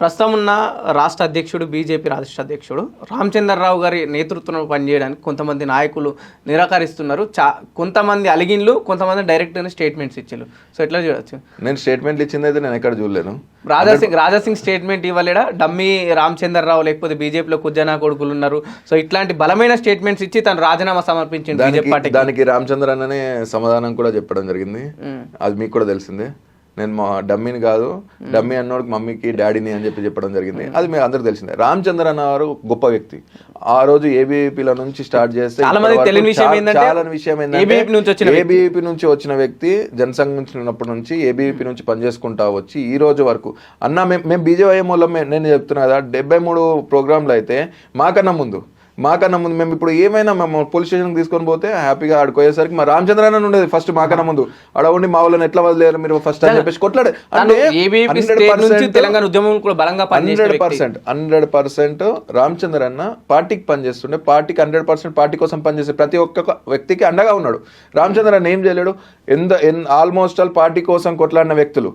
ప్రస్తుతం ఉన్న రాష్ట్ర అధ్యక్షుడు బీజేపీ రాష్ట్ర అధ్యక్షుడు రామచంద్రరావు గారి నేతృత్వంలో పనిచేయడానికి కొంతమంది నాయకులు నిరాకరిస్తున్నారు. కొంతమంది అలిగిన్లు, కొంతమంది డైరెక్ట్గా స్టేట్మెంట్స్ ఇచ్చారు. సో ఎట్లా చూడొచ్చు? నేను స్టేట్మెంట్లు ఇచ్చింది అయితే నేను ఎక్కడ చూడలేను. రాజాసింగ్ స్టేట్మెంట్ ఇవ్వలేడా? డమ్మీ రామచంద్రరావు లేకపోతే బీజేపీలో కుజ్జనా కొడుకులు ఉన్నారు. సో ఇట్లాంటి బలమైన స్టేట్మెంట్స్ ఇచ్చి తను రాజీనామా సమర్పించింది బీజేపీ పార్టీకి. దానికి రామచంద్ర అన్ననే సమాధానం కూడా చెప్పడం జరిగింది. అది మీకు కూడా తెలిసిందే. నేను మా డమ్మీని కాదు, డమ్మీ అన్నోడికి మమ్మీకి డాడీని అని చెప్పడం జరిగింది. అది మీరు అందరికి తెలిసిందే. రామచంద్ర అన్న వారు గొప్ప వ్యక్తి. ఆ రోజు ఏబీవీపీల నుంచి స్టార్ట్ చేస్తే చాలా విషయం ఏంటంటే ఏబీవీపీ నుంచి వచ్చిన వ్యక్తి జనసంఘ్ నుంచి ఉన్నప్పటి నుంచి ఏబీవీపీ నుంచి పనిచేసుకుంటా వచ్చి ఈ రోజు వరకు అన్న మేము బీజేవై మూలం నేను చెప్తున్నా కదా, 73 ప్రోగ్రాంలు అయితే మాకన్నా ముందు మేము ఇప్పుడు ఏమైనా మేము పోలీస్ స్టేషన్కి తీసుకొని పోతే హ్యాపీగా ఆడుకోయేసరికి మా రామచంద్ర అన్న ఉండేది ఫస్ట్ మాకన్నా ముందు. ఆడ ఉండి మా వాళ్ళని ఎట్లా వదిలేరు మీరు ఫస్ట్ అని చెప్పేసి కొట్లాడే. 100% రామచంద్ర అన్న పార్టీకి పనిచేస్తుండే, పార్టీకి 100% పార్టీ కోసం పనిచేసే ప్రతి ఒక్క వ్యక్తికి అండగా ఉన్నాడు. రామచంద్ర అన్న ఏం చేయలేడు. ఆల్మోస్ట్ ఆల్ పార్టీ కోసం కొట్లాడిన వ్యక్తులు